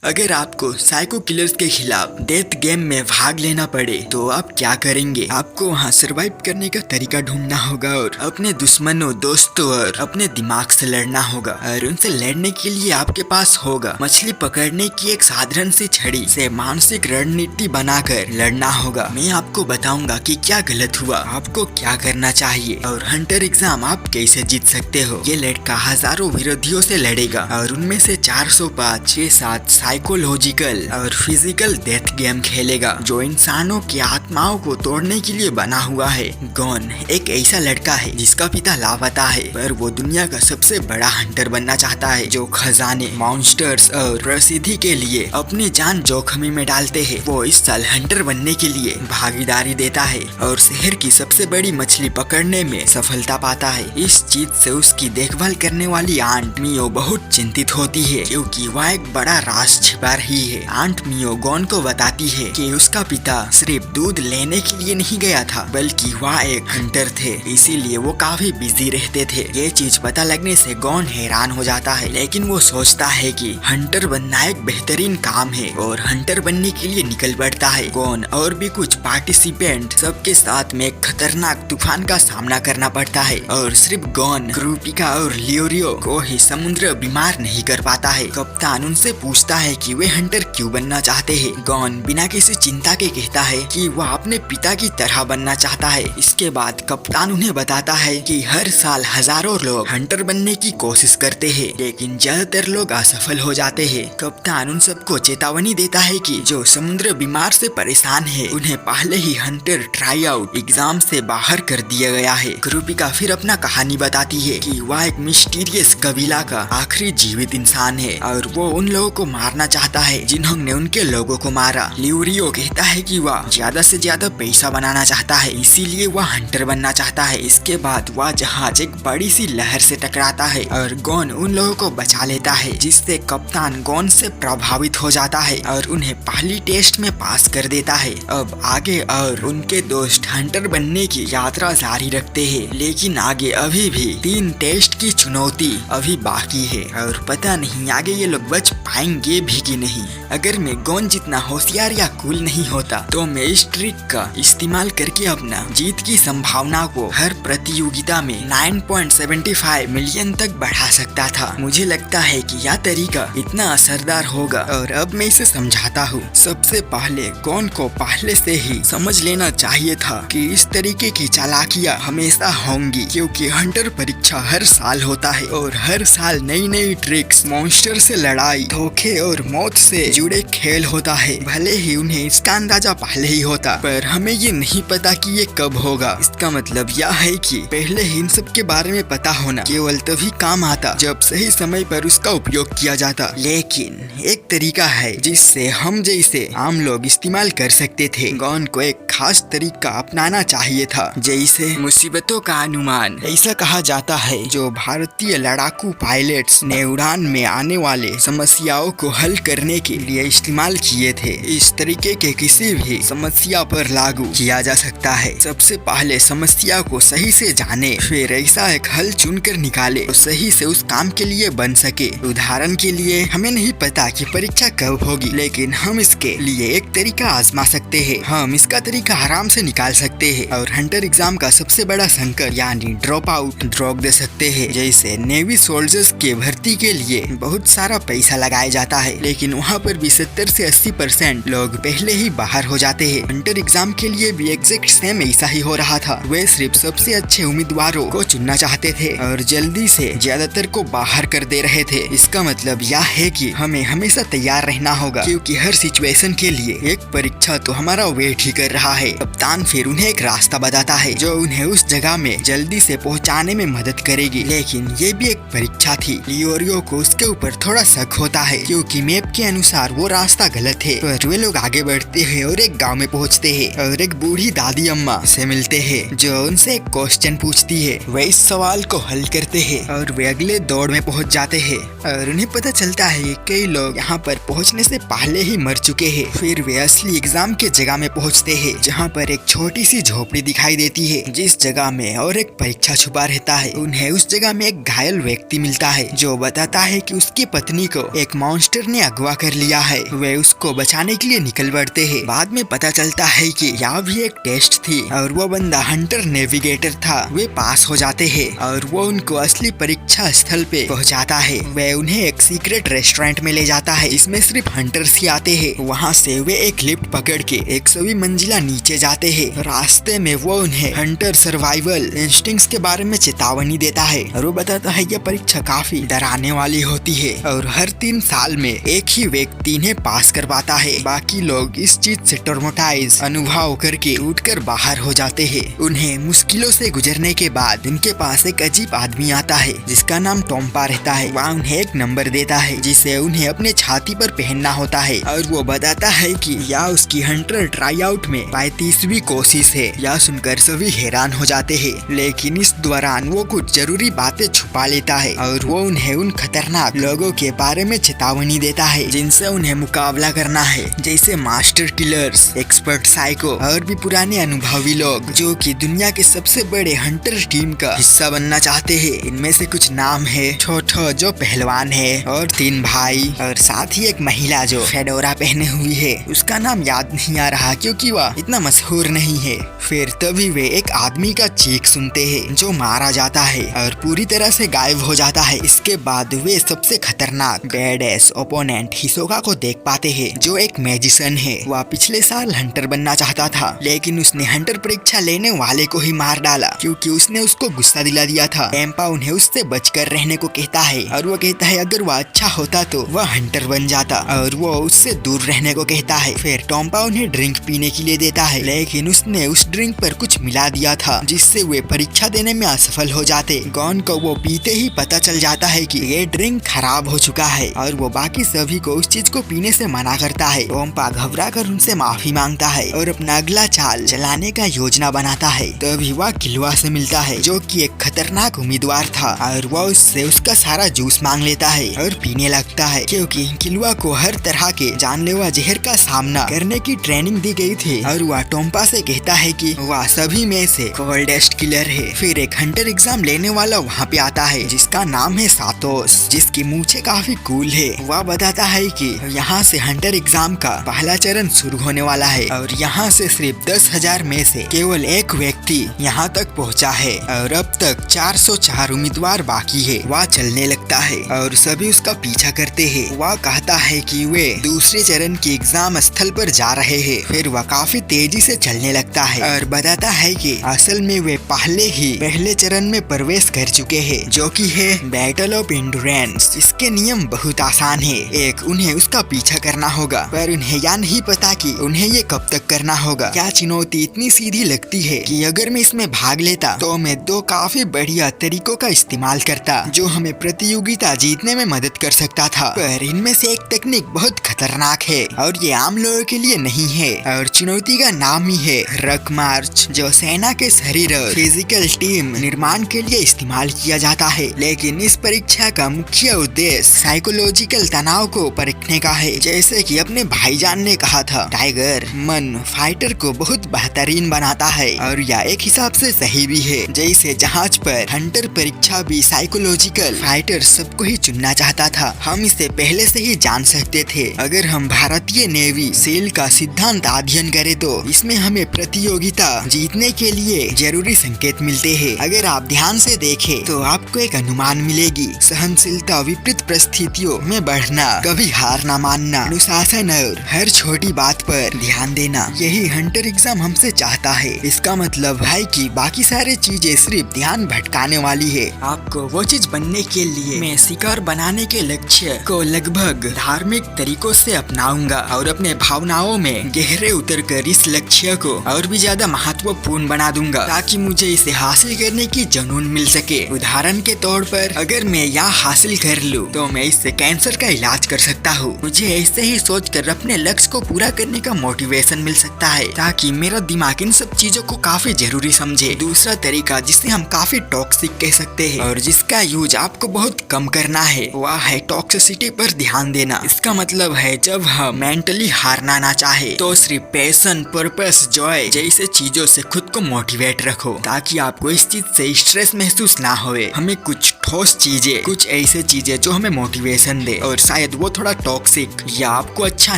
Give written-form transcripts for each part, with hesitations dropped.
अगर आपको psycho killers के खिलाफ डेथ गेम में भाग लेना पड़े तो आप क्या करेंगे? आपको वहाँ सरवाइव करने का तरीका ढूंढना होगा और अपने दुश्मनों, दोस्तों और अपने दिमाग से लड़ना होगा। और उनसे लड़ने के लिए आपके पास होगा मछली पकड़ने की एक साधारण सी छड़ी से मानसिक रणनीति बनाकर लड़ना होगा। मैं आपको बताऊंगा कि क्या गलत हुआ, आपको क्या करना चाहिए और हंटर एग्जाम आप कैसे जीत सकते हो। ये लड़का हजारों विरोधियों से लड़ेगा और उनमें से 405 6-7 साइकोलॉजिकल और फिजिकल डेथ गेम खेलेगा जो इंसानों की आत्माओं को तोड़ने के लिए बना हुआ है। गॉन एक ऐसा लड़का है जिसका पिता लापता है, पर वो दुनिया का सबसे बड़ा हंटर बनना चाहता है जो खजाने, मॉन्स्टर्स और प्रसिद्धि के लिए अपनी जान जोखिम में डालते हैं। वो इस साल हंटर बनने के लिए भागीदारी देता है और शहर की सबसे बड़ी मछली पकड़ने में सफलता पाता है। इस चीज से उसकी देखभाल करने वाली आंट मियो बहुत चिंतित होती है क्योंकि वह एक बड़ा राज छिपा रही है। आंट मियो गॉन को बताती है कि उसका पिता सिर्फ दूध लेने के लिए नहीं गया था बल्कि वह एक हंटर थे, इसीलिए वो काफी बिजी रहते थे। ये चीज पता लगने से गॉन हैरान हो जाता है, लेकिन वो सोचता है कि हंटर बनना एक बेहतरीन काम है और हंटर बनने के लिए निकल पड़ता है। गॉन और भी कुछ पार्टिसिपेंट सबके साथ में एक खतरनाक तूफान का सामना करना पड़ता है और सिर्फ गॉन, क्रूपिका और लियोरियो को ही समुद्र बीमार नहीं कर पाता है। कप्तान उनसे पूछता है कि वे हंटर क्यों बनना चाहते हैं। गॉन बिना किसी चिंता के कहता है कि वह अपने पिता की तरह बनना चाहता है। इसके बाद कप्तान उन्हें बताता है कि हर साल हजारों लोग हंटर बनने की कोशिश करते हैं लेकिन ज्यादातर लोग असफल हो जाते हैं। कप्तान उन सबको चेतावनी देता है कि जो समुद्र बीमार से परेशान है उन्हें पहले ही हंटर ट्राई आउट एग्जाम से बाहर कर दिया गया है। क्रूपिका फिर अपना कहानी बताती है कि वह एक मिस्टीरियस कबीला का आखिरी जीवित इंसान है और वो उन लोगों को मारना चाहता है जिन्होंने उनके लोगों को मारा। लियोरियो कहता है कि वह ज्यादा से ज्यादा पैसा बनाना चाहता है, इसीलिए वह हंटर बनना चाहता है। इसके बाद वह जहाज एक बड़ी सी लहर से टकराता है और गॉन उन लोगों को बचा लेता है, जिससे कप्तान गॉन से प्रभावित हो जाता है और उन्हें पहली टेस्ट में पास कर देता है। अब आगे और उनके दोस्त हंटर बनने की यात्रा जारी रखते हैं, लेकिन आगे अभी भी 3 टेस्ट की चुनौती अभी बाकी है और पता नहीं आगे ये लोग बच पाएंगे भी कि नहीं। अगर मैं गॉन जितना होशियार या कूल नहीं होता तो मैं इस ट्रिक का इस्तेमाल करके अपना जीत की संभावना को हर प्रतियोगिता में 9.75 मिलियन तक बढ़ा सकता था। मुझे लगता है कि यह तरीका इतना असरदार होगा और अब मैं इसे समझाता हूँ। सबसे पहले गॉन को पहले से ही समझ लेना चाहिए था कि इस तरीके की चालाकियाँ हमेशा होंगी, क्योंकि हंटर परीक्षा हर साल होता है और हर साल नई नई ट्रिक्स, मॉन्स्टर से लड़ाई, धोखे और मौत से जुड़े खेल होता है। भले ही उन्हें इसका अंदाजा पहले ही होता, पर हमें ये नहीं पता कि ये कब होगा। इसका मतलब यह है कि पहले ही इन सब के बारे में पता होना केवल तभी काम आता जब सही समय पर उसका उपयोग किया जाता। लेकिन एक तरीका है जिससे हम जैसे आम लोग इस्तेमाल कर सकते थे। गॉन को एक खास तरीका अपनाना चाहिए था, जैसे मुसीबतों का अनुमान। ऐसा कहा जाता है जो भारतीय लड़ाकू पायलट्स ने उड़ान में आने वाले समस्याओं को हल करने के लिए इस्तेमाल किए थे। इस तरीके के किसी भी समस्या पर लागू किया जा सकता है। सबसे पहले समस्या को सही से जाने, फिर ऐसा एक हल चुनकर निकाले तो सही से उस काम के लिए बन सके। उदाहरण के लिए हमें नहीं पता कि परीक्षा कब होगी, लेकिन हम इसके लिए एक तरीका आजमा सकते हैं। हम इसका तरीका आराम से निकाल सकते हैं और हंटर एग्जाम का सबसे बड़ा संकट यानी ड्रॉप आउट रोक दे सकते हैं। जैसे नेवी सोल्जर्स के भर्ती के लिए बहुत सारा पैसा लगाया जाता है, लेकिन वहाँ पर भी 70 से 80% लोग पहले ही बाहर हो जाते हैं। हंटर एग्जाम के लिए भी एग्जैक्ट सेम ऐसा ही हो रहा था। वे सिर्फ सबसे अच्छे उम्मीदवारों को चुनना चाहते थे और जल्दी से ज्यादातर को बाहर कर दे रहे थे। इसका मतलब यह है कि हमें हमेशा तैयार रहना होगा, क्योंकि हर सिचुएशन के लिए एक परीक्षा तो हमारा वेट ही कर रहा है। कप्तान फिर उन्हें एक रास्ता बताता है जो उन्हें उस जगह में जल्दी से पहुँचाने में मदद करेगी, लेकिन ये भी एक परीक्षा थी। लियोरियो को उसके ऊपर थोड़ा शक होता है क्योंकि मैप के अनुसार वो रास्ता गलत है, पर वे लोग आगे बढ़ते हैं और एक गांव में पहुंचते हैं और एक बूढ़ी दादी अम्मा से मिलते हैं जो उनसे एक क्वेश्चन पूछती है। वे इस सवाल को हल करते हैं और वे अगले दौड़ में पहुंच जाते हैं और उन्हें पता चलता है कि कई लोग यहाँ पर पहुँचने से पहले ही मर चुके हैं। फिर वे असली एग्जाम के जगह में पहुँचते हैं जहाँ पर एक छोटी सी झोपड़ी दिखाई देती है जिस जगह में और एक परीक्षा छुपा रहता है। उन्हें उस जगह में एक घायल व्यक्ति मिलता है जो बताता है कि उसकी पत्नी को एक मॉन्स्टर ने अगवा कर लिया है। वे उसको बचाने के लिए निकल पड़ते हैं। बाद में पता चलता है कि यह भी एक टेस्ट थी और वो बंदा हंटर नेविगेटर था। वे पास हो जाते हैं और वो उनको असली परीक्षा स्थल पे पहुंचाता है। वे उन्हें एक सीक्रेट रेस्टोरेंट में ले जाता है। इसमें सिर्फ हंटर्स ही आते हैं। वहाँ से वे एक लिफ्ट पकड़ के 120 मंजिला नीचे जाते हैं। रास्ते में वो उन्हें हंटर सर्वाइवल इंस्टिंक्ट्स के बारे में चेतावनी देता है और वो बताता है यह परीक्षा काफी डराने वाली होती है और हर 3 साल में एक ही व्यक्ति इन्हें पास कर पाता है। बाकी लोग इस चीज से ट्रॉमेटाइज अनुभव करके उठकर बाहर हो जाते हैं। उन्हें मुश्किलों से गुजरने के बाद उनके पास एक अजीब आदमी आता है जिसका नाम टोम्पा रहता है। वह उन्हें एक नंबर देता है जिसे उन्हें अपने छाती पर पहनना होता है और वो बताता है कि यह उसकी हंटर ट्राई आउट में 35वीं कोशिश है। यह सुनकर सभी हैरान हो जाते हैं, लेकिन इस दौरान वो कुछ जरूरी बातें छुपा लेता है और वो उन्हें उन खतरनाक लोगों के बारे में चेतावनी देता है जिनसे उन्हें मुकाबला करना है, जैसे मास्टर किलर्स, एक्सपर्ट साइको और भी पुराने अनुभवी लोग जो कि दुनिया के सबसे बड़े हंटर टीम का हिस्सा बनना चाहते हैं। इनमें से कुछ नाम है छोटो जो पहलवान है और 3 भाई और साथ ही एक महिला जो फेडोरा पहने हुई है। उसका नाम याद नहीं आ रहा क्योंकि वह इतना मशहूर नहीं है। फिर तभी वे एक आदमी का चीख सुनते हैं जो मारा जाता है और पूरी तरह से गायब हो जाता है। इसके बाद वे सबसे खतरनाक बैडएस ओपोनेंट हिसोका को देख पाते हैं जो एक मैजिशियन है। वह पिछले साल हंटर बनना चाहता था लेकिन उसने हंटर परीक्षा लेने वाले को ही मार डाला क्योंकि उसने उसको गुस्सा दिला दिया था। टेम्पा उन्हें उससे बचकर रहने को कहता है और वो कहता है अगर वह अच्छा होता तो वह हंटर बन जाता और वो उससे दूर रहने को कहता है। फिर टोम्पा उन्हें ड्रिंक पीने के लिए देता है लेकिन उसने उस ड्रिंक पर कुछ मिला दिया था जिससे वे परीक्षा देने में असफल हो जाते। गॉन को वो पीते ही पता चल जाता है कि ये ड्रिंक खराब हो चुका है और वो बाकी सभी को उस चीज को पीने से मना करता है। टोम्पा घबरा कर उनसे माफी मांगता है और अपना अगला चाल चलाने का योजना बनाता है। तभी वह किलुआ से मिलता है जो कि एक खतरनाक उम्मीदवार था और वह उससे उसका सारा जूस मांग लेता है और पीने लगता है क्योंकि किलुआ को हर तरह के जानलेवा जहर का सामना करने की ट्रेनिंग दी गई थी। और वह टोम्पा से कहता है कि वह सभी में से कोल्डेस्ट किलर है। फिर एक हंटर एग्जाम लेने वाला वहाँ पे आता है जिसका नाम है सातोस, जिसकी मूछें काफी कूल है। वह बताता है कि यहाँ से हंटर एग्जाम का पहला चरण शुरू होने वाला है और यहाँ से सिर्फ 10,000 में से केवल एक व्यक्ति यहाँ तक पहुँचा है और अब तक 404 उम्मीदवार बाकी है। वह चलने लगता है और सभी उसका पीछा करते हैं। वह कहता है कि वे दूसरे चरण के एग्जाम स्थल पर जा रहे हैं। फिर वह काफी तेजी से चलने लगता है और बताता है कि असल में वे पहले ही पहले चरण में प्रवेश कर चुके हैं जो कि है बैटल ऑफ एंडुरेंस। इसके नियम बहुत आसान है। एक, उन्हें उसका पीछा करना होगा पर उन्हें यह नहीं पता कि उन्हें ये कब तक करना होगा। क्या चुनौती इतनी सीधी लगती है कि अगर मैं इसमें भाग लेता तो मैं 2 काफी बढ़िया तरीकों का इस्तेमाल करता जो हमें प्रतियोगिता जीतने में मदद कर सकता था। पर इनमें से एक टेक्निक बहुत खतरनाक है और ये आम लोगों के लिए नहीं है और चुनौती का नाम ही है रक मार्च, जो सेना के शरीर और फिजिकल टीम निर्माण के लिए इस्तेमाल किया जाता है। लेकिन इस परीक्षा का मुख्य उद्देश्य साइकोलॉजिकल तनाव को परखने का है। जैसे कि अपने भाईजान ने कहा था, टाइगर मन फाइटर को बहुत बेहतरीन बनाता है और यह एक हिसाब से सही भी है। जैसे जहाज पर हंटर परीक्षा भी साइकोलॉजिकल फाइटर सबको ही चुनना चाहता था। हम इसे पहले से ही जान सकते थे। अगर हम भारतीय नेवी सेल का सिद्धांत अध्ययन करें तो इसमें हमें प्रतियोगिता जीतने के लिए जरूरी संकेत मिलते हैं। अगर आप ध्यान से देखें तो आपको एक अनुमान मिलेगी, सहनशीलता, विपरीत परिस्थितियों में बढ़ना, कभी हार ना मानना, अनुशासन और हर छोटी बात पर ध्यान देना। यही हंटर एग्जाम हमसे चाहता है। इसका मतलब है कि बाकी सारी चीजें सिर्फ ध्यान भटकाने वाली है। आपको वो चीज बनने के लिए मैं शिकार बनाने के लक्ष्य को लगभग धार्मिक तरीकों से अपनाऊंगा और अपने भावनाओं में गहरे उतरकर इस लक्ष्य को और भी ज्यादा महत्वपूर्ण बना दूंगा ताकि मुझे इसे हासिल करने की जुनून मिल सके। उदाहरण के तौर पर अगर मैं यह हासिल कर लूं तो मैं इससे कैंसर का इलाज कर सकता हूँ। मुझे ऐसे ही सोचकर अपने लक्ष्य को पूरा करने का मोटिवेशन मिल सकता है ताकि मेरा दिमाग इन सब चीजों को काफी जरूरी समझे। दूसरा तरीका जिसे हम काफी टॉक्सिक कह सकते हैं और जिसका यूज आपको बहुत कम करना है वह है टॉक्सिसिटी पर ध्यान देना। इसका मतलब है जब हम मेंटली हारना ना चाहे तो सिर्फ पैशन पर्पस, जॉय जैसे चीजों से खुद को मोटिवेट रखो ताकि आपको इस चीज से स्ट्रेस महसूस ना होए। हमें कुछ ठोस चीजें, कुछ ऐसे चीजें जो हमें मोटिवेशन दे और शायद वो थोड़ा टॉक्सिक या आपको अच्छा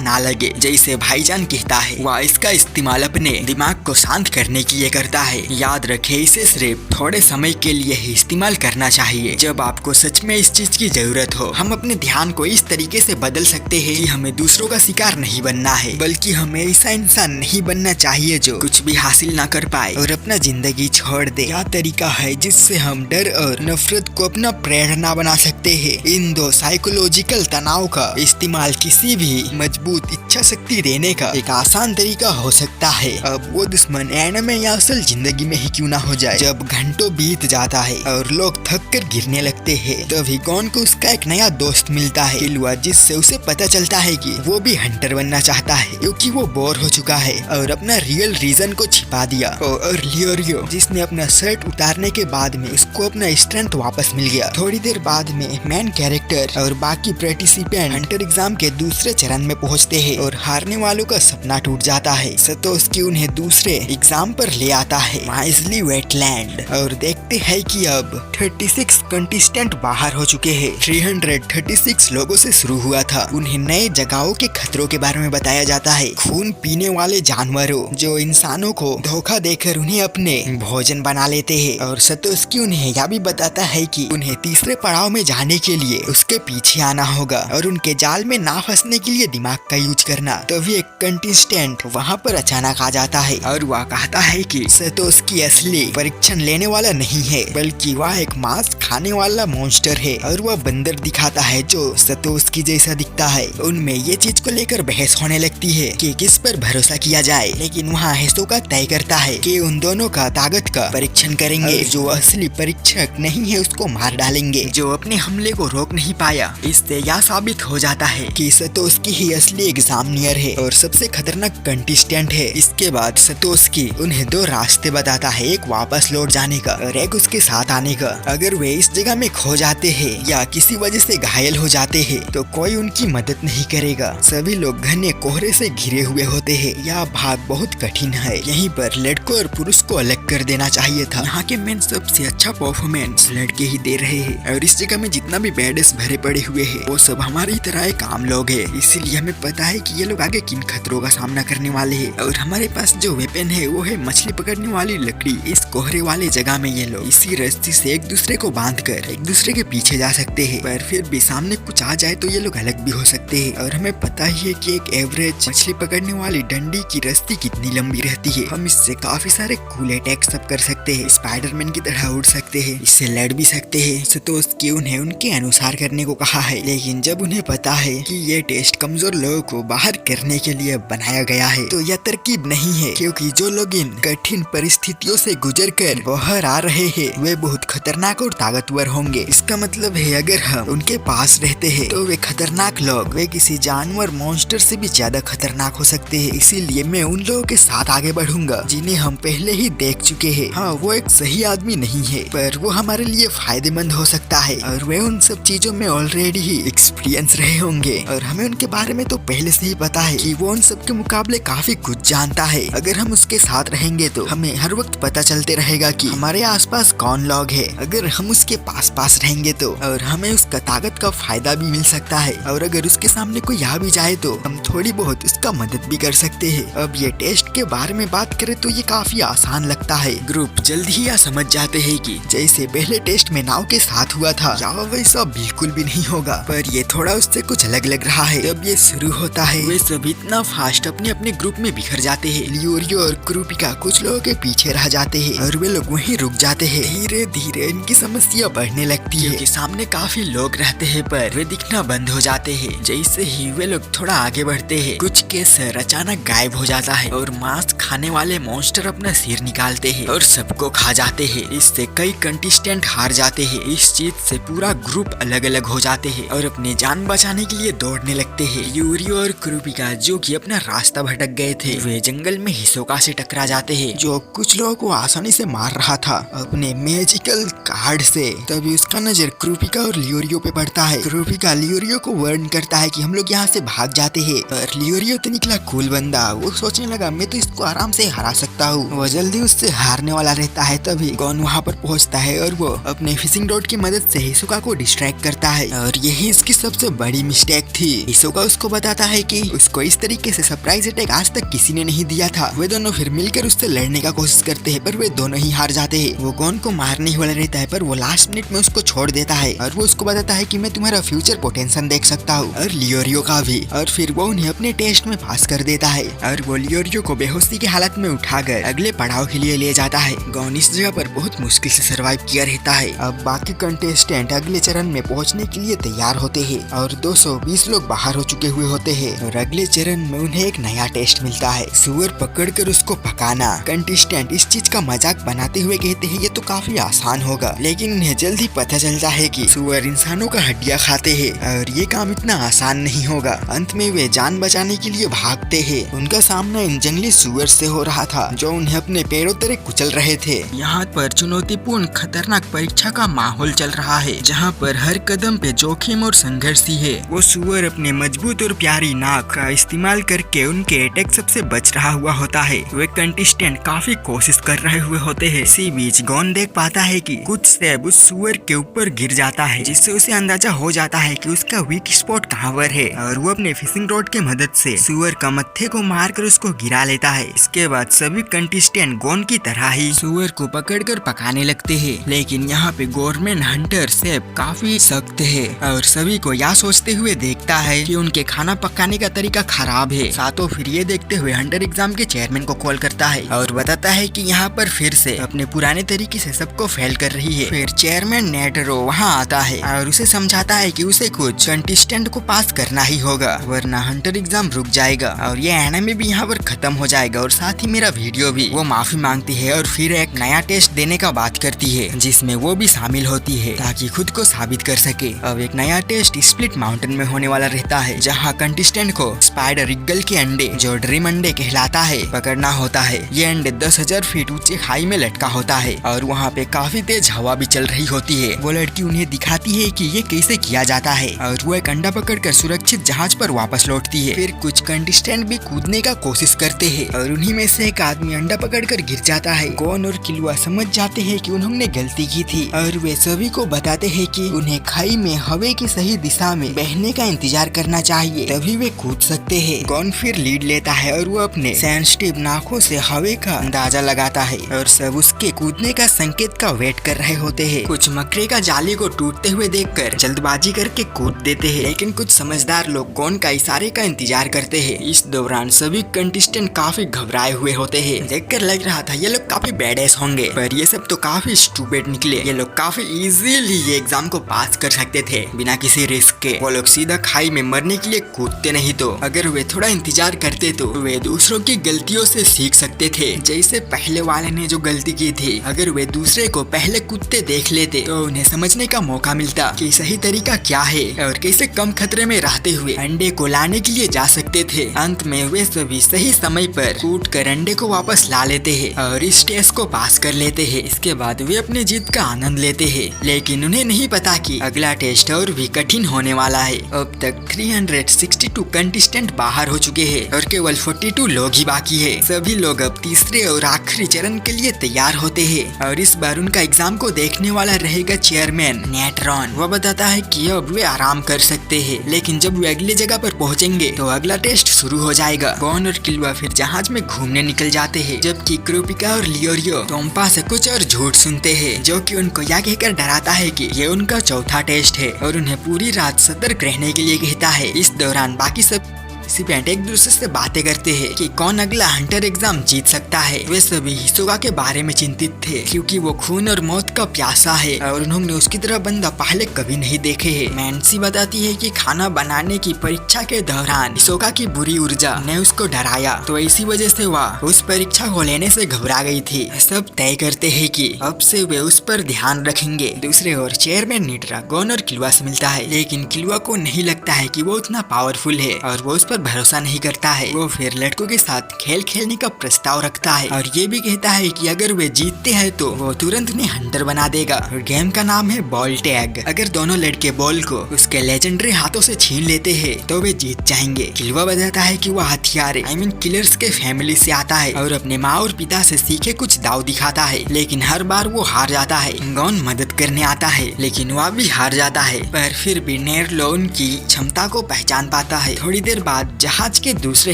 ना लगे। जैसे भाईजान कहता है, वह इसका इस्तेमाल अपने दिमाग को शांत करने के लिए करता है। याद रखे, इसे सिर्फ थोड़े समय के लिए ही इस्तेमाल करना चाहिए जब आपको सच में इस चीज की जरूरत हो। हम अपने ध्यान को इस तरीके से बदल सकते हैं कि हमें दूसरों का शिकार नहीं बनना है, बल्कि हमें ऐसा इंसान नहीं बनना चाहिए जो कुछ भी हासिल ना कर पाए और अपना जिंदगी छोड़ दे। यह तरीका है जिससे हम डर और नफरत को अपना प्रेरणा बना सकते हैं। इन दो साइकोलॉजिकल तनाव का इस्तेमाल किसी भी मजबूत इच्छा शक्ति देने का एक आसान तरीका हो सकता है। अब वो दुश्मन एनिमे या असल जिंदगी में ही क्यों ना हो जाए। जब घंटों बीत जाता है और लोग थक कर गिरने लगते हैं, तभी गॉन को उसका एक नया दोस्त मिलता है, किलुआ, जिससे उसे पता चलता है कि वो भी हंटर बनना चाहता है क्योंकि वो बोर हो चुका है और अपना रियल रीजन को छिपा दिया। और लियोरियो, जिसने अपना शर्ट उतारने के बाद में उसको अपना स्ट्रेंथ वापस मिल गया। थोड़ी देर बाद में मेन कैरेक्टर और बाकी पार्टिसिपेंट हंटर एग्जाम के दूसरे चरण में पहुंचते हैं और हारने वालों का सपना टूट जाता है। सतोस्की उन्हें दूसरे एग्जाम पर ले आता है, माइजली वेटलैंड, और देखते हैं कि अब 36 कंटेस्टेंट बाहर हो चुके हैं। 336 लोगों से शुरू हुआ था। उन्हें नए जगहों के खतरों के बारे में बताया जाता है, खून पीने वाले जानवरों जो इंसानों को धोखा देकर उन्हें अपने भोजन बना लेते हैं, और सतोस्की उन्हें यह भी बताता है कि उन्हें तीसरे पड़ाव में जाने के लिए उसके पीछे आना होगा और उनके जाल में ना फंसने के लिए दिमाग का यूज करना। तभी एक कंटेस्टेंट वहाँ पर अचानक आ जाता है और वह कहता है कि सतोस्की असली परीक्षण लेने वाला नहीं है, बल्कि वह एक मांस खाने वाला मॉन्स्टर है, और वह बंदर दिखाता है जो सतोस्की जैसा दिखता है। उनमें ये चीज को लेकर बहस होने लगती है कि किस पर भरोसा किया जाए, लेकिन वहाँ हिसोका तय करता है कि उन दोनों का ताकत का परीक्षण करेंगे। जो असली परीक्षक नहीं है उसको मार डालेंगे। जो अपने हमले को रोक नहीं पाया, इससे यह साबित हो जाता है कि सतोस्की ही असली एग्जामिनियर है और सबसे खतरनाक कंटेस्टेंट है। इसके बाद सतोस्की उन्हें दो रास्ते बताता है, एक वापस लौट जाने का और एक उसके साथ आने का। अगर वे इस जगह में खो जाते हैं या किसी वजह से घायल हो जाते हैं तो कोई उनकी मदद नहीं करेगा। सभी लोग घने कोहरे से घिरे हुए होते हैं। यह भाग बहुत कठिन है। यहीं पर लड़कों और पुरुष को अलग कर देना चाहिए था। यहाँ के मेन सबसे अच्छा परफॉर्मेंस लड़के ही दे रहे हैं और इस जगह में जितना भी बैडेस भरे पड़े हुए हैं वो सब हमारी तरह एक आम लोग हैं। इसीलिए हमें पता है कि ये लोग आगे किन खतरों का सामना करने वाले हैं। और हमारे पास जो वेपन है वो है मछली पकड़ने वाली लकड़ी। इस कोहरे वाले जगह में ये लोग इसी रस्सी से एक दूसरे को बांधकर एक दूसरे के पीछे जा सकते हैं, पर फिर भी सामने कुछ आ जाए तो ये लोग अलग भी हो सकते हैं। और हमें पता ही है कि एक एवरेज मछली पकड़ने वाली डंडी की रस्सी कितनी लंबी रहती है। हम इससे काफी सारे कूल अटैक सब कर सकते हैं, स्पाइडरमैन की तरह उड़ सकते हैं, इससे लड़ भी सकते हैं। सतोस्की उन्हें उनके अनुसार करने को कहा है, लेकिन जब उन्हें पता है कि ये टेस्ट कमजोर लोगों को बाहर करने के लिए बनाया गया है तो यह तरकीब नहीं है, क्योंकि जो लोग इन कठिन परिस्थितियों से गुजर कर बाहर आ रहे हैं वे बहुत खतरनाक और ताकतवर होंगे। इसका मतलब है अगर हम उनके पास रहते हैं तो वे खतरनाक लोग वे किसी जानवर मॉन्स्टर से भी ज्यादा खतरनाक हो सकते हैं। इसीलिए मैं उन लोगों के साथ आगे बढ़ूंगा जिन्हें हम पहले ही देख चुके हैं। हाँ, वो एक सही आदमी नहीं है पर वो हमारे लिए फायदेमंद हो सकता है और वे उन सब चीजों में ऑलरेडी ही एक्सपीरियंस रहे होंगे और हमें उनके बारे में तो पहले से ही पता है कि वो उन सब के मुकाबले काफी कुछ जानता है। अगर हम उसके साथ रहेंगे तो हमें हर वक्त पता चलते रहेगा कि हमारे आसपास कौन लोग हैं। अगर हम उसके पास रहेंगे तो और हमें उसका ताकत का फायदा भी मिल सकता है, और अगर उसके सामने कोई आ भी जाए तो हम थोड़ी बहुत उसका मदद भी कर सकते हैं। अब ये टेस्ट के बारे में बात करें तो ये काफी आसान लगता है। ग्रुप जल्द ही यह समझ जाते हैं कि जैसे पहले टेस्ट में नाव के साथ हुआ था या वैसा बिल्कुल भी नहीं होगा, पर ये थोड़ा उससे कुछ अलग लग रहा है। जब ये शुरू होता है वे सब इतना फास्ट अपने अपने ग्रुप में बिखर जाते हैं। लियोरियो और क्रूपिका कुछ लोगों के पीछे रह जाते हैं और वे लोग वहीं रुक जाते हैं। धीरे धीरे इनकी समस्या बढ़ने लगती है क्योंकि सामने काफी लोग रहते हैं पर वे दिखना बंद हो जाते हैं। जैसे ही वे लोग थोड़ा आगे बढ़ते हैं कुछ के सर अचानक गायब हो जाता है और मांस खाने वाले मॉन्स्टर अपना सिर निकालते हैं और सबको खा जाते हैं। इससे कई कंटेस्टेंट हार जाते हैं। इस चीज से पूरा ग्रुप अलग अलग हो जाते हैं और अपनी जान बचाने के लिए दौड़ने लगते हैं। यूरियो और क्रूपिका जो कि अपना रास्ता भटक गए थे, वे जंगल में हिसोका से टकरा जाते हैं जो कुछ लोगों को आसानी से मार रहा था अपने मैजिकल कार्ड से। तभी उसका नजर क्रूपिका और लियोरियो पे पड़ता है। क्रूपिका लियोरियो को वार्न करता है कि हम लोग यहाँ से भाग जाते हैं, पर लियोरियो तो निकला कूल बंदा। वो सोचने लगा मैं तो इसको आराम से हरा सकता हूँ, वो जल्दी उससे हारने वाला रहता है। तभी गॉन वहाँ पर पहुँचता है और वो अपने फिशिंग रॉड की मदद से हिसोका को डिस्ट्रैक्ट करता है और यही इसकी सबसे बड़ी मिस्टेक थी। हिसोका उसको बताता है कि उसको इस तरीके से सरप्राइज अटैक आज तक किसी ने नहीं दिया था। वे दोनों फिर मिलकर उससे लड़ने का कोशिश करते हैं पर वे दोनों ही हार जाते हैं। वो गॉन को मारने ही वाला रहता है पर वो लास्ट मिनट में उसको छोड़ देता है और वो उसको बताता है कि मैं तुम्हारा फ्यूचर पोटेंशियल देख सकता हूँ और लियोरियो का भी। और फिर वो उन्हें अपने टेस्ट में पास कर देता है और वो लियोरियो को बेहोशी की हालत में उठाकर अगले पड़ाव के लिए ले जाता है। गॉन इस जगह पर बहुत मुश्किल से सर्वाइव किया रहता है। अब बाकी कंटेस्टेंट अगले चरण में पहुंचने के लिए तैयार होते हैं और 220 लोग बाहर हो चुके हुए होते हैं और अगले चरण में उन्हें एक नया टेस्ट मिलता है, सुअर पकड़कर उसको पकाना। कंटेस्टेंट इस चीज का मजाक बनाते हुए कहते हैं ये तो काफी आसान होगा, लेकिन उन्हें जल्दी पता चलता है कि सुअर इंसानों का हड्डियां खाते हैं और ये काम इतना आसान नहीं होगा। अंत में वे जान बचाने के लिए भागते हैं। उनका सामना इन जंगली सुअर से हो रहा था जो उन्हें अपने पैरों तले कुचल रहे थे। यहाँ पर चुनौतीपूर्ण खतरनाक परीक्षा का माहौल चल रहा है जहाँ पर हर कदम पे जोखिम और संघर्ष ही है। वो सुअर अपने मजबूत और प्यारी नाक का इस्तेमाल करके उनके अटैक सबसे बच रहा हुआ होता है। वे कंटेस्टेंट काफी कोशिश कर रहे हुए होते हैं। इसी बीच गॉन देख पाता है कि कुछ सेब उस सुअर के ऊपर गिर जाता है जिससे उसे अंदाजा हो जाता है कि उसका वीक स्पॉट कहाँ पर है और वो अपने फिशिंग रॉड के मदद से सुअर का मत्थे को मारकर उसको गिरा लेता है। इसके बाद सभी कंटेस्टेंट गॉन की तरह ही सुअर को पकड़कर पकाने लगते हैं, लेकिन यहाँ पे गवर्नमेंट हंटर सेब काफी सख्त है और सभी को यह सोचते हुए देखता है कि उनके खाना पकाने का तरीका खराब है। साथों फिर ये देखते हुए हंटर एग्जाम के चेयरमैन को कॉल करता है और बताता है कि यहाँ पर फिर से अपने पुराने तरीके से सबको फेल कर रही है। फिर चेयरमैन नेटरो वहाँ आता है और उसे समझाता है कि उसे कुछ कंटेस्टेंट को पास करना ही होगा वरना हंटर एग्जाम रुक जाएगा और ये एनिमे भी यहाँ पर खत्म हो जाएगा और साथ ही मेरा वीडियो भी। वो माफी मांगती है और फिर एक नया टेस्ट देने का बात करती है जिसमें वो भी शामिल होती है ताकि खुद को साबित कर सके। अब एक नया टेस्ट स्प्लिट माउंटेन में होने वाला रहता है जहाँ कंटेस्टेंट को स्पाइडर ईगल के अंडे जो ड्रीम अंडे कहलाता है पकड़ना होता है। ये अंडे 10,000 फीट ऊंचे खाई में लटका होता है और वहाँ पे काफी तेज हवा भी चल रही होती है। वो लड़की उन्हें दिखाती है कि ये कैसे किया जाता है और वो एक अंडा पकड़कर सुरक्षित जहाज पर वापस लौटती है। फिर कुछ कंटेस्टेंट भी कूदने का कोशिश करते हैं और उन्हीं में से एक आदमी अंडा पकड़कर गिर जाता है। गॉन और किलुआ समझ जाते हैं कि उन्होंने गलती की थी और वे सभी को बताते हैं कि उन्हें खाई में हवा की सही दिशा में बहने का इंतजार करना चाहिए, तभी वे कूद सकते हैं। गॉन फिर लीड लेता है और वो अपने सेंसिटिव नाखों से हवा का अंदाजा लगाता है और सब उसके कूदने का संकेत का वेट कर रहे होते हैं। कुछ मकड़े का जाली को टूटते हुए देखकर जल्दबाजी करके कूद देते हैं, लेकिन कुछ समझदार लोग गॉन का इशारे का इंतजार करते हैं। इस दौरान सभी कंटेस्टेंट काफी घबराए हुए होते हैं। देखकर लग रहा था ये लोग काफी बैडेस होंगे, पर ये सब तो काफी स्टूपिड निकले। ये लोग काफी इजीली ये एग्जाम को पास कर सकते थे बिना किसी रिस्क के। वो लोग सीधा खाई में मरने के लिए कूदते नहीं, तो अगर वे थोड़ा इंतजार करते तो वे दूसरों की गलतियों से सीख सकते थे। जैसे पहले वाले ने जो गलती की थी, अगर वे दूसरे को पहले कूदते देख लेते तो उन्हें समझने का मौका मिलता कि सही तरीका क्या है और कैसे कम खतरे में रहते हुए अंडे को लाने के लिए जा सकते थे। अंत में वे सभी सही समय पर कूद कर अंडे को वापस ला लेते हैं और इस टेस्ट को पास कर लेते हैं। इसके बाद वे अपनी जीत का आनंद लेते हैं, लेकिन उन्हें नहीं पता कि अगला टेस्ट और भी कठिन होने वाला है। अब तक 362 कंटेस्टेंट बाहर हो चुके हैं और केवल 42 लोग ही बाकी है। सभी लोग अब तीसरे और आखिरी चरण के लिए तैयार होते हैं और इस बार उनका एग्जाम को देखने वाला रहेगा चेयरमैन नेट्रॉन। वो बताता है कि अब वे आराम कर सकते हैं, लेकिन जब वे अगली जगह पर पहुंचेंगे तो अगला टेस्ट शुरू हो जाएगा। गॉन और किलुआ फिर जहाज में घूमने निकल जाते हैं, जबकि क्रूपिका और लियोरियो टोम्पा से कुछ और झूठ सुनते हैं जो कि उनको यह कहकर डराता है कि ये उनका चौथा टेस्ट है और उन्हें पूरी रात सतर्क रहने के लिए कहता है। इस दौरान बाकी सब पार्टिसिपेंट एक दूसरे से बातें करते हैं कि कौन अगला हंटर एग्जाम जीत सकता है। वे सभी हिसोका के बारे में चिंतित थे क्योंकि वो खून और मौत का प्यासा है और उन्होंने उसकी तरह बंदा पहले कभी नहीं देखे है। मैंसी बताती है कि खाना बनाने की परीक्षा के दौरान हिसोका की बुरी ऊर्जा ने उसको डराया, तो इसी वजह से वह उस परीक्षा को लेने से घबरा गई थी। सब तय करते हैं कि अब से वे उस पर ध्यान रखेंगे। दूसरे ओर चेयरमैन नीटरा गोन और किलुआ से मिलता है, लेकिन किलुआ को नहीं लगता है कि वो उतना पावरफुल है और वो उस पर भरोसा नहीं करता है। वो फिर लड़कों के साथ खेल खेलने का प्रस्ताव रखता है और ये भी कहता है कि अगर वे जीतते हैं तो वो तुरंत उन्हें हंटर बना देगा। और गेम का नाम है बॉल टैग। अगर दोनों लड़के बॉल को उसके लेजेंडरी हाथों से छीन लेते हैं तो वे जीत जाएंगे। किलुआ बताता है कि वह हथियारे किलर्स के फैमिली से आता है और अपने माँ और पिता से सीखे कुछ दाव दिखाता है, लेकिन हर बार वो हार जाता है। गॉन मदद करने आता है लेकिन वह भी हार जाता है, पर फिर भी नेरलो उनकी क्षमता को पहचान पाता है। थोड़ी देर बाद जहाज के दूसरे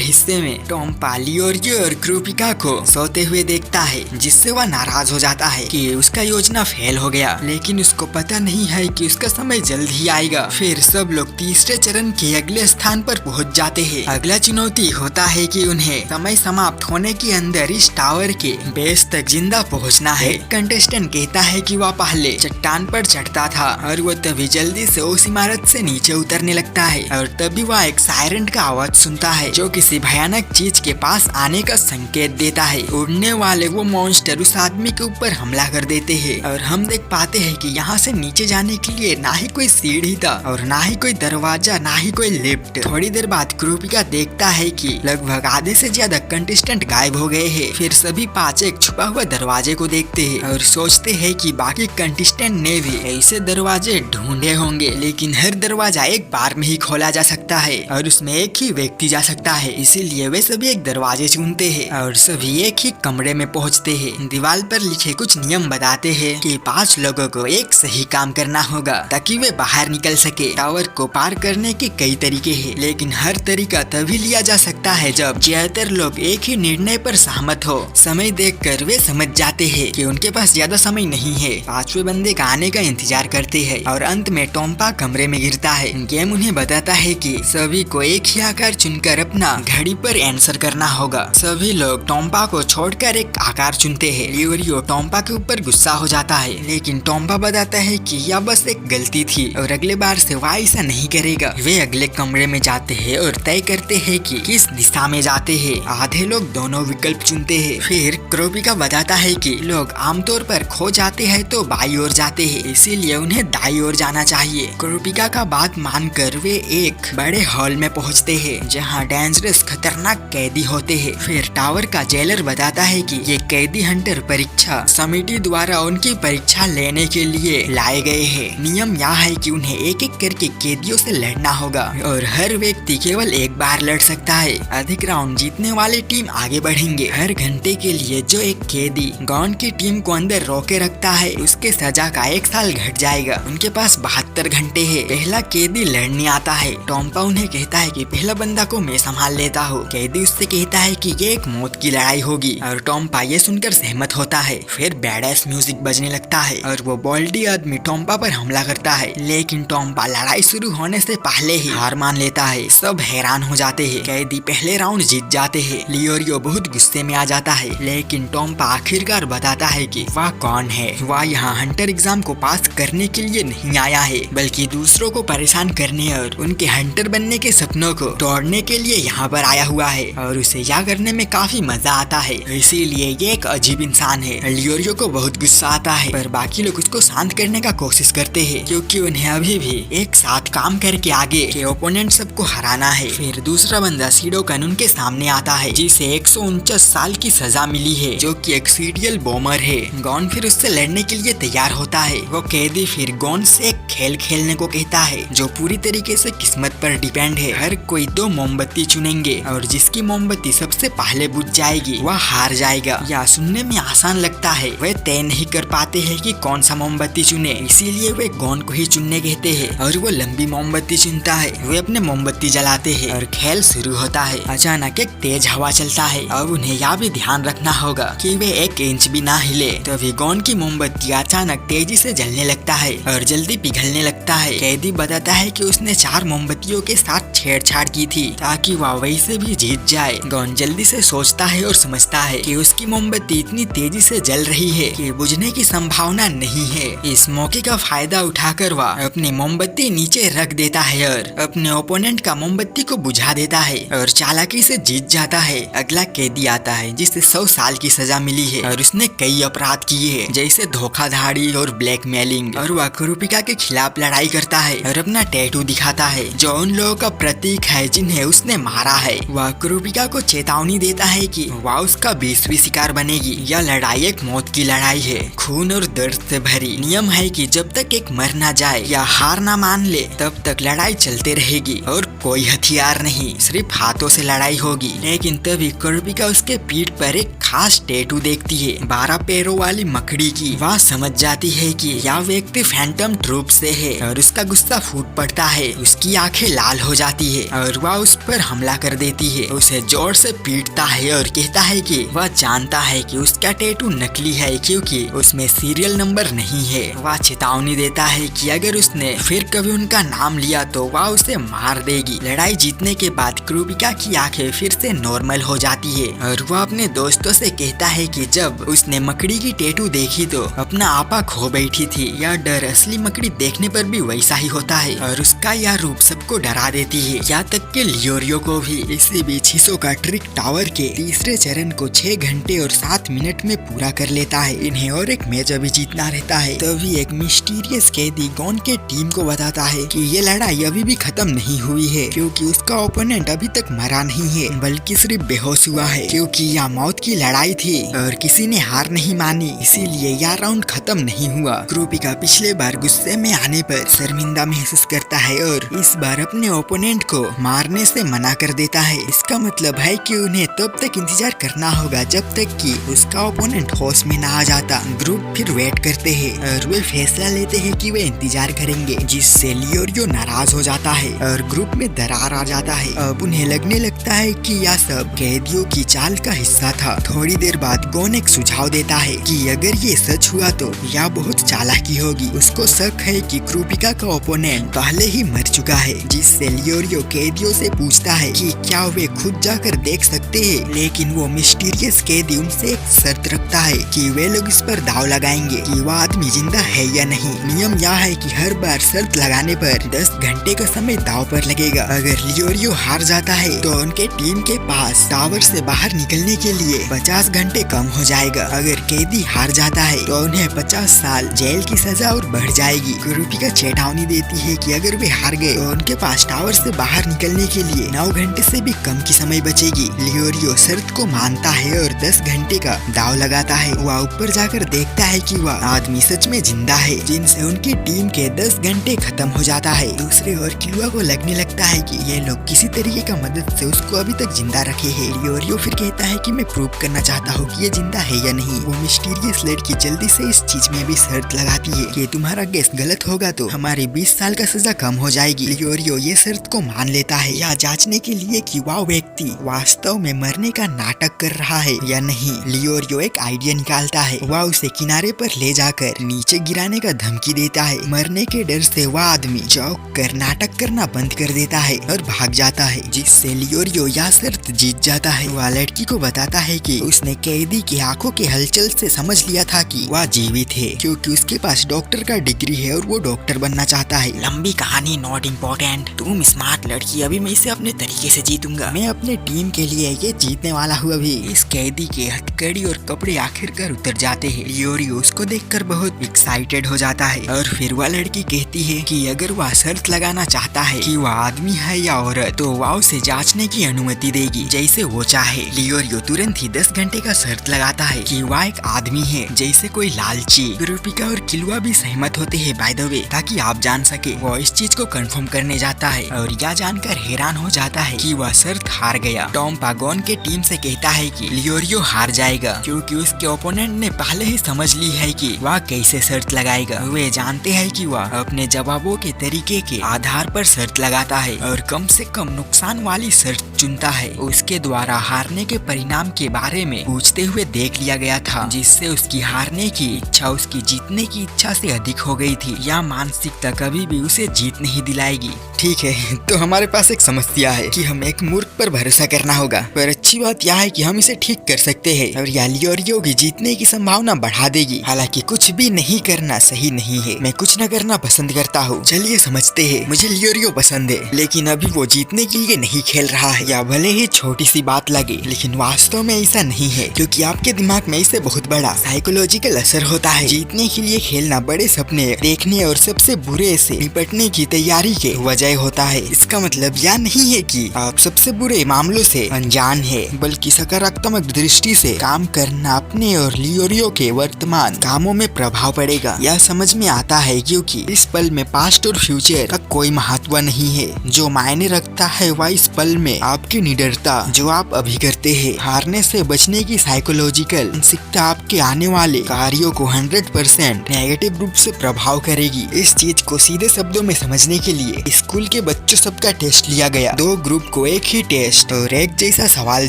हिस्से में टॉम्पा लियोरियो और क्रूपिका को सोते हुए देखता है, जिससे वह नाराज हो जाता है कि उसका योजना फेल हो गया, लेकिन उसको पता नहीं है कि उसका समय जल्द ही आएगा। फिर सब लोग तीसरे चरण के अगले स्थान पर पहुंच जाते हैं। अगला चुनौती होता है कि उन्हें समय समाप्त होने के अंदर इस टावर के बेस तक जिंदा पहुंचना है। कंटेस्टेंट कहता है कि वह पहले चट्टान पर चढ़ता था और वो तभी जल्दी से उस इमारत से नीचे उतरने लगता है और तभी वह एक सायरन का आवाज सुनता है जो किसी भयानक चीज के पास आने का संकेत देता है। उड़ने वाले वो मॉन्स्टर उस आदमी के ऊपर हमला कर देते हैं और हम देख पाते हैं कि यहाँ से नीचे जाने के लिए ना ही कोई सीढ़ी था और ना ही कोई दरवाजा, ना ही कोई लिफ्ट। थोड़ी देर बाद क्रूपिका देखता है कि लगभग आधे से ज्यादा कंटेस्टेंट गायब हो गए हैं। फिर सभी 5 एक छुपा हुआ दरवाजे को देखते हैं और सोचते हैं कि बाकी कंटेस्टेंट ने भी ऐसे दरवाजे ढूंढे होंगे, लेकिन हर दरवाजा एक बार में ही खोला जा सकता है और उसमें एक ही व्यक्ति जा सकता है। इसीलिए वे सभी एक दरवाजे चुनते हैं और सभी एक ही कमरे में पहुंचते हैं। दीवार पर लिखे कुछ नियम बताते हैं कि 5 लोगों को एक सही काम करना होगा ताकि वे बाहर निकल सके। टावर को पार करने के कई तरीके हैं, लेकिन हर तरीका तभी लिया जा सकता है जब ज्यादातर लोग एक ही निर्णय पर सहमत हो। समय देखकर वे समझ जाते हैं कि उनके पास ज्यादा समय नहीं है। 5वें बंदे का आने का इंतजार करते हैं और अंत में टॉम्पा कमरे में गिरता है। गेम उन्हें बताता है कि सभी को एक ही आकार चुनकर अपना घड़ी पर आंसर करना होगा। सभी लोग टॉम्पा को छोड़कर एक आकार चुनते हैं। लियोरियो टॉम्पा के ऊपर गुस्सा हो जाता है, लेकिन टॉम्पा बताता है कि यह बस एक गलती थी और अगले बार से वह ऐसा नहीं करेगा। वे अगले कमरे में जाते हैं और तय करते हैं कि किस दिशा में जाते हैं। आधे लोग दोनों विकल्प चुनते हैं। फिर क्रूपिका बताता है कि लोग आमतौर पर खो जाते हैं तो बाई ओर जाते हैं, इसीलिए उन्हें दाई ओर जाना चाहिए। क्रूपिका का बात मानकर वे एक बड़े हॉल में पहुंचते हैं जहां डेंजरस खतरनाक कैदी होते हैं। फिर टावर का जेलर बताता है कि ये कैदी हंटर परीक्षा समिति द्वारा उनकी परीक्षा लेने के लिए लाए गए हैं। नियम यह है कि उन्हें एक एक करके कैदियों से लड़ना होगा और हर व्यक्ति केवल एक बार लड़ सकता है। अधिक राउंड जीतने वाली टीम आगे बढ़ेंगे। हर घंटे के लिए जो एक कैदी गॉन की टीम को अंदर रोके रखता है उसके सजा का 1 साल घट जाएगा। उनके पास 72 घंटे है। पहला कैदी लड़ने आता है। टॉम्पा उन्हें कहता है कि पहला बंदा को मैं संभाल लेता हूँ। कैदी उससे कहता है कि ये एक मौत की लड़ाई होगी और टॉम्पा ये सुनकर सहमत होता है। फिर बैडएस म्यूजिक बजने लगता है और वो बॉल्डी आदमी टॉम्पा पर हमला करता है, लेकिन टॉम्पा लड़ाई शुरू होने से पहले ही हार मान लेता है। सब हैरान हो जाते हैं। कैदी पहले राउंड जीत जाते हैं। लियोरियो बहुत गुस्से में आ जाता है, लेकिन टॉम्पा आखिरकार बताता है कि वह कौन है। वह यहाँ हंटर एग्जाम को पास करने के लिए नहीं आया है, बल्कि दूसरों को परेशान करने और उनके हंटर बनने के सपनों को तोड़ने के लिए यहाँ पर आया हुआ है और उसे यह करने में काफी मजा आता है। इसीलिए ये एक अजीब इंसान है। लियोरियो को बहुत गुस्सा आता है, पर बाकी लोग उसको शांत करने का कोशिश करते हैं क्योंकि उन्हें अभी भी एक साथ काम करके आगे के ओपोनेंट सबको हराना है। फिर दूसरा बंदा सीडोकन उनके सामने आता है, जिसे 149 साल की सजा मिली है, जो कि एक सीरियल बॉमर है। गॉन फिर उससे लड़ने के लिए तैयार होता है। वो कैदी फिर गॉन से एक खेल खेलने को कहता है जो पूरी तरीके से किस्मत पर डिपेंड है। हर कोई 2 मोमबत्ती चुनेंगे और जिसकी मोमबत्ती सबसे पहले बुझ जाएगी वह हार जाएगा। यह सुनने में आसान लगता है। वे तय नहीं कर पाते हैं कि कौन सा मोमबत्ती चुने, इसीलिए वे गॉन को ही चुनने कहते हैं और वो लंबी मोमबत्ती चुनता है। वे अपने मोमबत्ती जलाते हैं और खेल शुरू होता है। अचानक एक तेज हवा चलता है। अब उन्हें यह भी ध्यान रखना होगा कि वे 1 इंच भी ना हिले। तभी गॉन की मोमबत्ती अचानक तेजी से जलने लगता है और जल्दी पिघलने लगता है। कैदी बताता है कि उसने 4 मोमबत्तियों के साथ छेड़छाड़ की थी ताकि वह वैसे भी जीत जाए। गॉन जल्दी से सोचता है और समझता है कि उसकी मोमबत्ती इतनी तेजी से जल रही है कि बुझने की संभावना नहीं है। इस मौके का फायदा उठाकर वह अपनी मोमबत्ती नीचे रख देता है और अपने ओपोनेंट का मोमबत्ती को बुझा देता है और चालाकी से जीत जाता है। अगला कैदी आता है जिसे 100 साल की सजा मिली है और उसने कई अपराध किए हैं जैसे धोखाधड़ी और ब्लैकमेलिंग, और वह क्रूपिका के खिलाफ लड़ाई करता है और अपना टैटू दिखाता है जो उन लोगों का प्रतीक है जिन्हें उसने मारा है। वह क्रूपिका को चेतावनी देता है कि वह उसका 20वीं शिकार बनेगी। यह लड़ाई एक मौत की लड़ाई है, खून और दर्द से भरी। नियम है कि जब तक एक मर ना जाए या हार ना मान ले तब तक लड़ाई चलते रहेगी और कोई हथियार नहीं, सिर्फ हाथों से लड़ाई होगी। लेकिन तभी क्रूपिका उसके पीठ पर एक खास टैटू देखती है, 12 पैरों वाली मकड़ी की। वह समझ जाती है कि यह व्यक्ति फैंटम ट्रूप से है और उसका गुस्सा फूट पड़ता है। उसकी आंखें लाल हो जाती है और वह उस पर हमला कर देती है। उसे जोर से पीटता है और कहता है कि वह जानता है कि उसका टैटू नकली है क्योंकि उसमें सीरियल नंबर नहीं है। वह चेतावनी देता है कि अगर उसने फिर कभी उनका नाम लिया तो वह उसे मार देगी। लड़ाई जीतने के बाद क्रूपिका की आंखें फिर से नॉर्मल हो जाती है और वह अपने दोस्तों से कहता है कि जब उसने मकड़ी की टैटू देखी तो अपना आपा खो बैठी थी। यह डर असली मकड़ी देखने पर भी वैसा ही होता है और उसका यह रूप सबको डरा देती है, यहाँ तक कि लियोरियो को भी। इसी बीच हिसो का ट्रिक टावर के तीसरे चरण को 6 घंटे और 7 मिनट में पूरा कर लेता है। इन्हें और एक मैच अभी जीतना रहता है। तभी एक मिस्टीरियस कैदी गॉन के टीम को बताता है कि ये लड़ाई अभी भी खत्म नहीं हुई है क्योंकि उसका ओपोनेंट अभी तक मरा नहीं है बल्कि सिर्फ बेहोश हुआ है, क्योंकि यह मौत की लड़ाई थी और किसी ने हार नहीं मानी, इसीलिए यह राउंड खत्म नहीं हुआ। क्रूपिका पिछले बार गुस्से में आने पर शर्मिंदा महसूस करता है और इस बार अपने ओपोनेंट को मारने से मना कर देता है। इसका मतलब है कि उन्हें तब तक इंतजार करना होगा जब तक कि उसका ओपोनेंट होश में ना आ जाता। ग्रुप फिर वेट करते हैं और वे फैसला लेते हैं कि वे इंतजार करेंगे, जिससे लियोरियो नाराज हो जाता है और ग्रुप में दरार आ जाता है। अब उन्हें लगने लगता है कि यह सब कैदियों की चाल का हिस्सा था। थोड़ी देर बाद गॉन एक सुझाव देता है कि अगर ये सच हुआ तो यह बहुत चालाकी होगी। उसको शक है कि क्रूपिका का ओपोनेंट पहले ही मर चुका है, जिससे लियोरियो कैदियों से पूछता है कि क्या वे खुद जाकर देख सकते हैं। लेकिन वो मिस्टीरियस कैदी उनसे एक शर्त रखता है कि वे लोग इस पर दाव लगाएंगे कि वह आदमी जिंदा है या नहीं। नियम यह है कि हर बार शर्त लगाने पर 10 घंटे का समय दाव पर लगेगा। अगर लियोरियो हार जाता है तो उनके टीम के पास टावर से बाहर निकलने के लिए 50 घंटे कम हो जाएगा। अगर कैदी हार जाता है तो उन्हें 50 साल जेल की सजा और बढ़ जाएगी। क्रूपिका चेतावनी देती है कि अगर वे हार गए तो उनके पास टावर से बाहर निकलने के लिए 9 घंटे से भी कम की समय बचेगी। लियोरियो शर्त को मानता है और 10 घंटे का दाव लगाता है। वह ऊपर जाकर देखता है कि वह आदमी सच में जिंदा है, जिनसे उनकी टीम के 10 घंटे खत्म हो जाता है। दूसरे ओर किलुआ को लगने लगता है कि ये लोग किसी तरीके का मदद से उसको अभी तक जिंदा रखे हैं। लियोरियो फिर कहता है कि मैं प्रूव करना चाहता हूँ कि ये जिंदा है या नहीं। वो मिस्टीरियस लड़की जल्दी से इस चीज में भी शर्त लगाती है कि तुम्हारा गेस गलत होगा तो हमारी 20 साल का सजा कम हो जाएगी। लियोरियो ये शर्त को मान लेता है, या जांचने के लिए कि वह व्यक्ति वास्तव में मरने का नाटक कर रहा है या नहीं। लियोरियो एक आइडिया निकालता है। वह उसे किनारे पर ले जाकर नीचे गिराने का धमकी देता है। मरने के डर से वह आदमी चौंक कर नाटक करना बंद कर देता है और भाग जाता है, जिससे लियोरियो यह शर्त जीत जाता है। वह लड़की को बताता है कि उसने कैदी की आंखों के हलचल से समझ लिया था कि वह जीवित है, क्योंकि उसके पास डॉक्टर का डिग्री है और वो डॉक्टर बनना चाहता है। लंबी कहानी नॉट इम्पोर्टेंट, तुम स्मार्ट लड़की, अभी मैं इसे अपने तरीके से जीतूंगा। मैं अपने टीम के लिए ये जीतने वाला हूँ। अभी इस कैदी के हथकड़ी और कपड़े आखिरकार उतर जाते हैं। लियोरियो उसको देखकर बहुत एक्साइटेड हो जाता है और फिर वह लड़की कहती है कि अगर वह शर्त लगाना चाहता है कि वह आदमी है या औरत तो वह उसे जांचने की अनुमति देगी जैसे वो चाहे। लियोरियो तुरंत ही 10 घंटे का शर्त लगाता है कि वह एक आदमी है जैसे कोई लालची। क्रूपिका और किलुआ भी सहमत होते हैं बाय द वे, ताकि आप जान सके। वो इस चीज को कंफर्म करने जाता है और यह जानकर हैरान हो जाता है कि वह शर्त हार गया। टॉम पागोन के टीम से कहता है कि लियोरियो हार जाएगा क्योंकि उसके ओपोनेंट ने पहले ही समझ ली है कि वह कैसे शर्त लगाएगा। वे जानते हैं कि वह अपने जवाबों के तरीके के आधार पर शर्त लगाता है और कम से कम नुकसान वाली शर्त चुनता है। उसके द्वारा हारने के परिणाम के बारे में पूछते हुए देख लिया गया था, जिससे उसकी हारने की इच्छा उसकी जीतने की इच्छा से अधिक हो गई थी। यह मानसिकता कभी भी उसे जीत नहीं दिलाएगी। ठीक है, तो हमारे पास पास एक समस्या है कि हमें एक मूर्ख पर भरोसा करना होगा, पर अच्छी बात यह है कि हम इसे ठीक कर सकते हैं और यह लियोरियो की जीतने की संभावना बढ़ा देगी। हालांकि कुछ भी नहीं करना सही नहीं है, मैं कुछ न करना पसंद करता हूँ। चलिए समझते हैं, मुझे लियोरियो पसंद है, लेकिन अभी वो जीतने के लिए नहीं खेल रहा है। या भले ही छोटी सी बात लगे, लेकिन वास्तव में ऐसा नहीं है, क्योंकि आपके दिमाग में इससे बहुत बड़ा साइकोलॉजिकल असर होता है। जीतने के लिए खेलना बड़े सपने देखने और सबसे बुरे से निपटने की तैयारी के वजह होता है। इसका मतलब यह नहीं है कि आप सबसे बुरे मामलों से अनजान है, बल्कि सकारात्मक दृष्टि से काम करना अपने और लियोरियो के वर्तमान कामों में प्रभाव पड़ेगा। यह समझ में आता है क्योंकि इस पल में पास्ट और फ्यूचर का कोई महत्व नहीं है। जो मायने रखता है वह इस पल में आपकी निडरता, जो आप अभी करते हैं। हारने से बचने की साइकोलॉजिकल मानसिकता आपके आने वाले कार्यों को 100% नेगेटिव रूप से प्रभाव करेगी। इस चीज को सीधे शब्दों में समझने के लिए स्कूल के बच्चों सबका टेस्ट लिया गया। 2 ग्रुप को एक ही टेस्ट और एक जैसा सवाल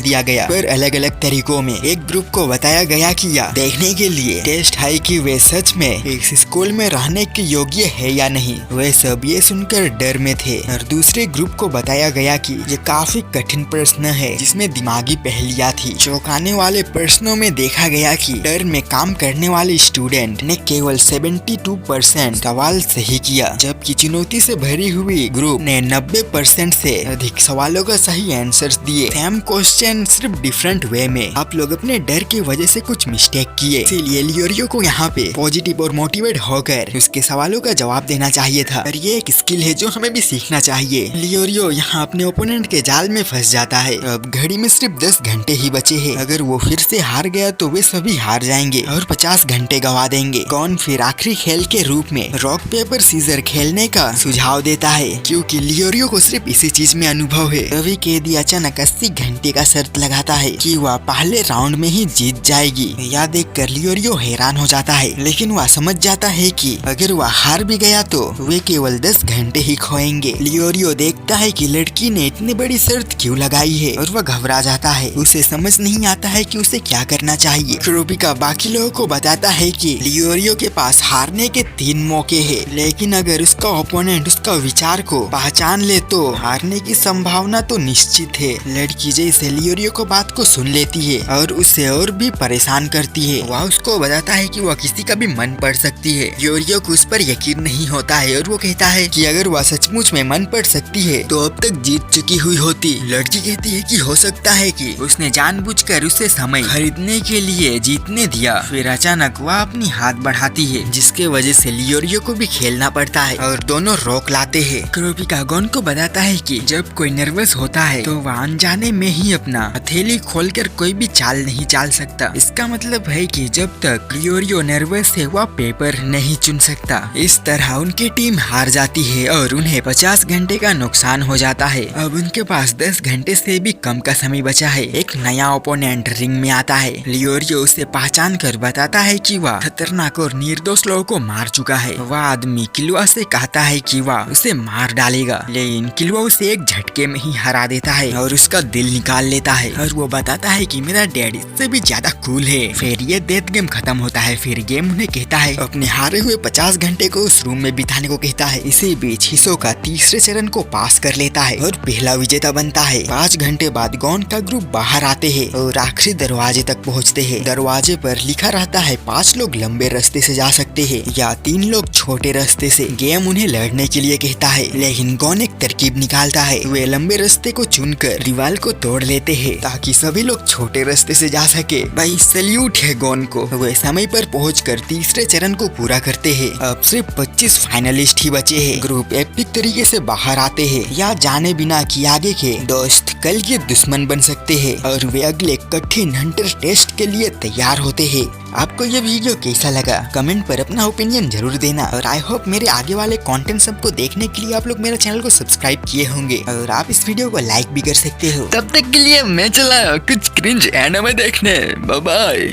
दिया गया, पर अलग अलग तरीकों में। एक ग्रुप को बताया गया कि यह देखने के लिए टेस्ट है कि वे सच में इस स्कूल में रहने के योग्य है या नहीं। वे सब ये सुनकर डर में थे। और दूसरे ग्रुप को बताया गया कि ये काफी कठिन प्रश्न है, जिसमें दिमागी पहेलियां थी। चौंकाने वाले प्रश्नों में देखा गया कि डर में काम करने वाले स्टूडेंट ने केवल 72% सवाल सही किया, जबकि चुनौती से भरी हुई ग्रुप ने 90% से अधिक सवालों का सही आंसर्स दिए। सेम क्वेश्चन, सिर्फ डिफरेंट वे में। आप लोग अपने डर की वजह से कुछ मिस्टेक किए, इसीलिए लियोरियो को यहाँ पे पॉजिटिव और मोटिवेट होकर उसके सवालों का जवाब देना चाहिए था। और ये एक स्किल है जो हमें भी सीखना चाहिए। लियोरियो यहाँ अपने ओपोनेंट के जाल में फंस जाता है। अब घड़ी में सिर्फ 10 घंटे ही बचे हैं। अगर वो फिर से हार गया तो वे सभी हार जाएंगे और 50 घंटे गवा देंगे। कौन फिर आखिरी खेल के रूप में रॉक पेपर सीजर खेलने का सुझाव देता है, क्योंकि लियोरियो को सिर्फ इसी चीज में अनुभव है। रवि कैदी अचानक 80 घंटे का शर्त लगाता है कि वह पहले राउंड में ही जीत जाएगी। यह देखकर लियोरियो हैरान हो जाता है, लेकिन वह समझ जाता है कि अगर वह हार भी गया तो वे केवल 10 घंटे ही खोएंगे। लियोरियो देखता है कि लड़की ने इतनी बड़ी शर्त क्यों लगाई है और वह घबरा जाता है। उसे समझ नहीं आता है कि उसे क्या करना चाहिए। क्रोपिका बाकी लोगों को बताता है कि लियोरियो के पास हारने के 3 मौके हैं, लेकिन अगर उसका ओपोनेंट उसका विचार को पहचान ले तो हारने की संभावना तो निश्चित है। लड़की जैसे लियोरियो को बात को सुन लेती है और उसे और भी परेशान करती है। वह उसको बताता है कि वह किसी का भी मन पढ़ सकती है। लियोरियो को उस पर यकीन नहीं होता है और वो कहता है कि अगर वह सचमुच में मन पढ़ सकती है तो अब तक जीत चुकी हुई होती। लड़की कहती है कि हो सकता है कि उसने जानबूझकर उसे समय खरीदने के लिए जीतने दिया। फिर अचानक वह अपनी हाथ बढ़ाती है, जिसके वजह से लियोरियो को भी खेलना पड़ता है और दोनों रोक लाते हैं। क्रोपिका गोन को बताता है कि जब कोई नर्वस होता है तो वह अनजाने में ही अपना हथेली खोलकर कोई भी चाल नहीं चाल सकता। इसका मतलब है कि जब तक लियोरियो नर्वस है वह पेपर नहीं चुन सकता। इस तरह उनकी टीम हार जाती है और उन्हें 50 घंटे का नुकसान हो जाता है। अब उनके पास 10 घंटे से भी कम का समय बचा है। एक नया ओपोनेंट रिंग में आता है। लियोरियो उसे पहचान कर बताता है कि वह खतरनाक और निर्दोष लोगों को मार चुका है। वह आदमी किलुआ से कहता है कि वह उसे मार डालेगा, लेकिन किलुआ उसे एक झटके में ही हरा देता है और उसका दिल निकाल लेता है। और वो बताता है कि मेरा डैड इससे भी ज्यादा कूल है। फिर ये डेथ गेम खत्म होता है। फिर गेम उन्हें कहता है अपने हारे हुए 50 घंटे को उस रूम में बिताने को कहता है। इसी बीच हिसोका तीसरे चरण को पास कर लेता है और पहला विजेता बनता है। 5 घंटे बाद गॉन का ग्रुप बाहर आते हैं और आखिरी दरवाजे तक पहुंचते हैं। दरवाजे पर लिखा रहता है 5 लोग लंबे रास्ते से जा सकते हैं या 3 लोग छोटे रास्ते से। गेम उन्हें लड़ने के लिए कहता है, लेकिन गॉन एक तरकीब निकालता है। वे लंबे रास्ते को चुनकर दीवार को तोड़ लेते हैं ताकि सभी लोग छोटे रास्ते से जा सके। भाई सैल्यूट है गॉन को। वे समय पर पहुंचकर तीसरे चरण को पूरा करते हैं। अब सिर्फ 25 फाइनलिस्ट ही बचे हैं। ग्रुप एपिक तरीके से बाहर आते हैं, या जाने बिना कि आगे के दोस्त कल के दुश्मन बन सकते हैं और वे अगले कठिन हंटर टेस्ट के लिए तैयार होते हैं। आपको ये वीडियो कैसा लगा कमेंट पर अपना ओपिनियन जरूर देना। और आई होप मेरे आगे वाले कंटेंट सबको देखने के लिए आप लोग मेरे चैनल को सब्सक्राइब किए होंगे और आप इस वीडियो को लाइक भी कर सकते हो। तब तक के लिए मैं चला कुछ क्रिंज एनिमे देखने। Bye bye.